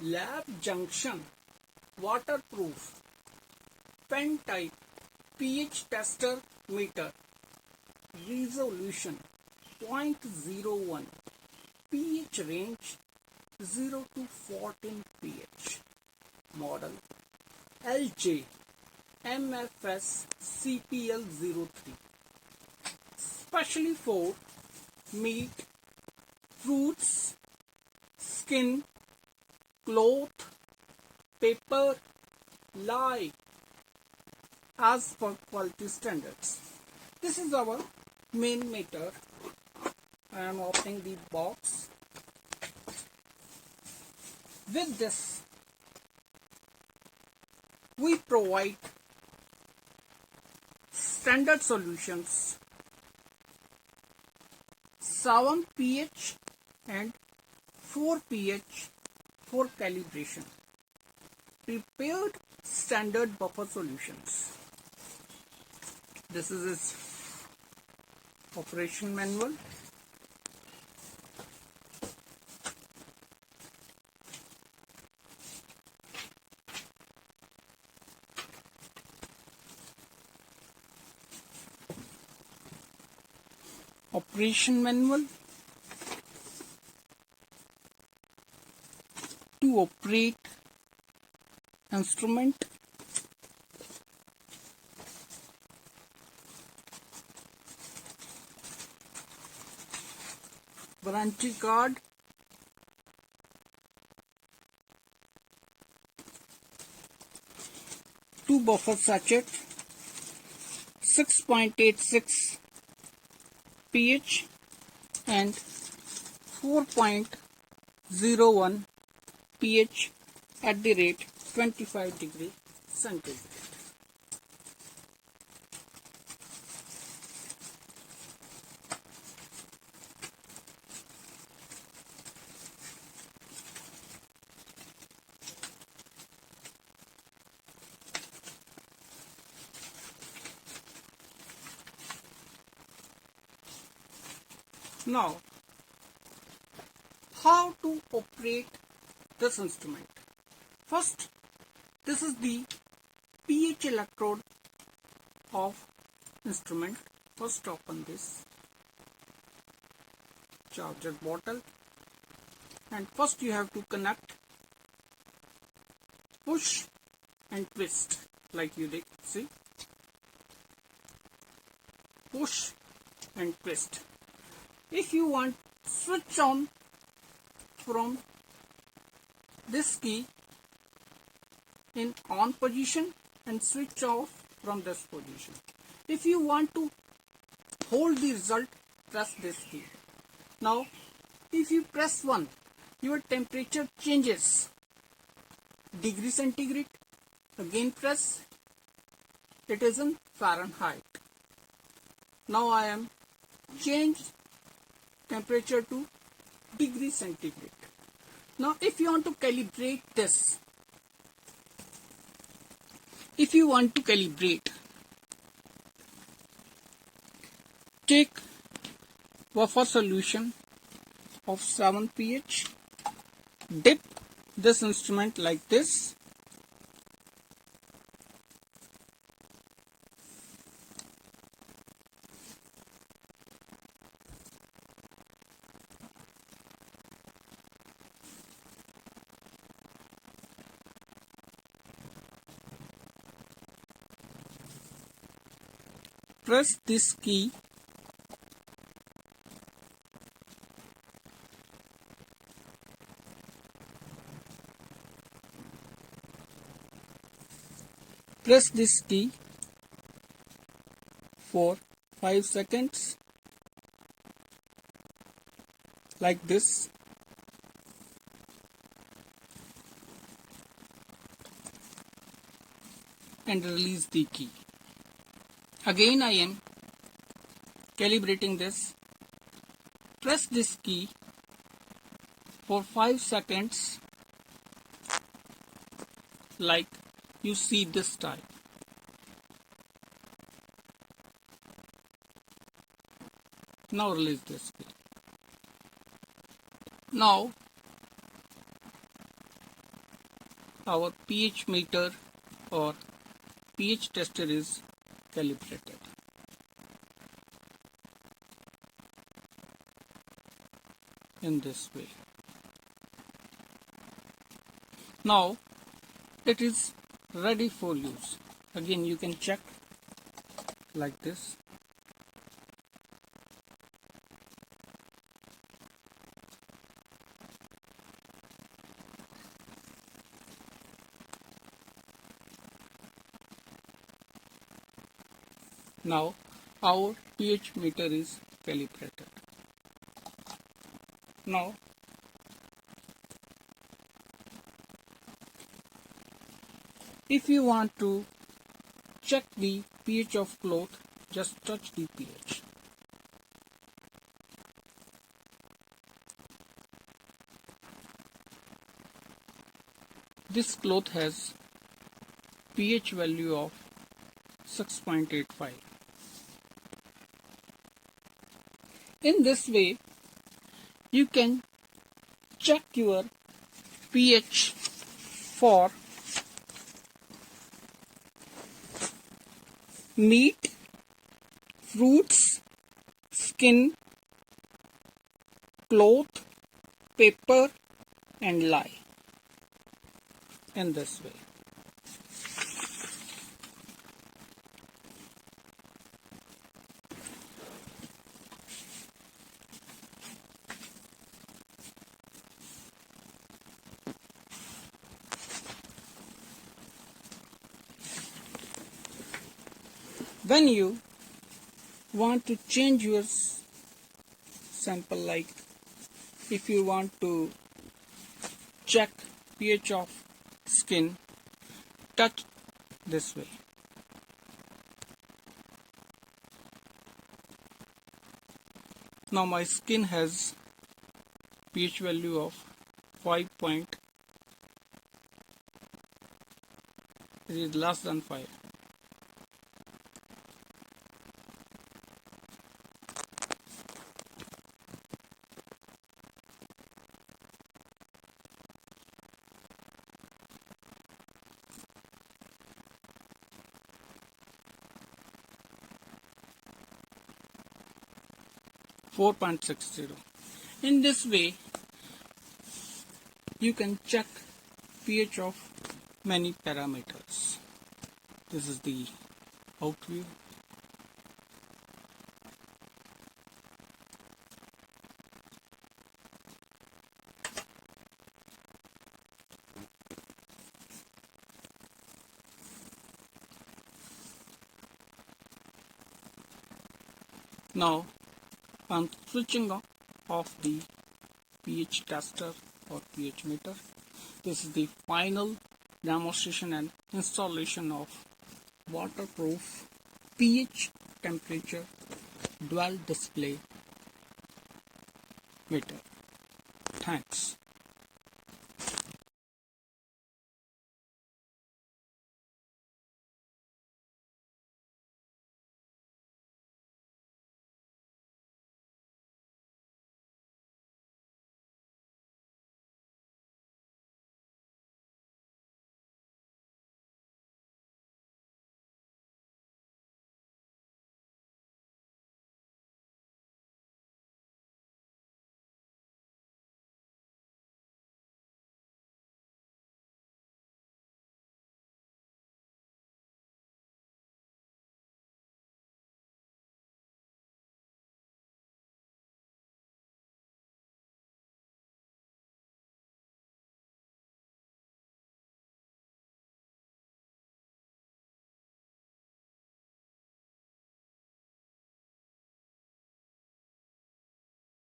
lab junction waterproof pen type pH tester meter resolution 0.01 pH range 0 to 14 pH model LJ MFS CPL03 specially for meat, fruits, skin, cloth, paper, lye as per quality standards. This is our main meter. I am opening the box. With this, we provide standard solutions 7 pH and 4 pH for calibration. Prepared standard buffer solutions. This is its operation manual. Operation manual to operate instrument, warranty card, two buffer sachet, 6.86 pH and 4.01 pH at the rate 25 degree centigrade. Now, how to operate this instrument? First, this is the pH electrode of instrument. First, open this charger bottle, and first you have to connect, push and twist like you did. See, push and twist. If you want switch on from this key in on position and switch off from this position. If you want to hold the result, press this key. Now, if you press 1, your temperature changes. Degree centigrade. Again press. It is in Fahrenheit. Now I am changed temperature to degree centigrade. Now if you want to calibrate this, take buffer solution of 7 pH, dip this instrument like this, press this key, press this key for 5 seconds like this, and release the key. Again I am calibrating this. Press this key for 5 seconds like you see this type. Now release this key. Now our pH meter or pH tester is calibrated. In this way. Now it is ready for use. Again you can check like this. Now our pH meter is calibrated. Now if you want to check the pH of cloth, just touch the pH. This cloth has pH value of 6.85. In this way, you can check your pH for meat, fruits, skin, cloth, paper and lye. In this way. When you want to change your sample, like if you want to check pH of skin, touch this way. Now my skin has pH value of 5 point. It is less than 5. .60. In this way, you can check pH of many parameters. This is the out view. Now I'm switching off the pH tester or pH meter. This is the final demonstration and installation of waterproof pH temperature dual display meter. Thanks.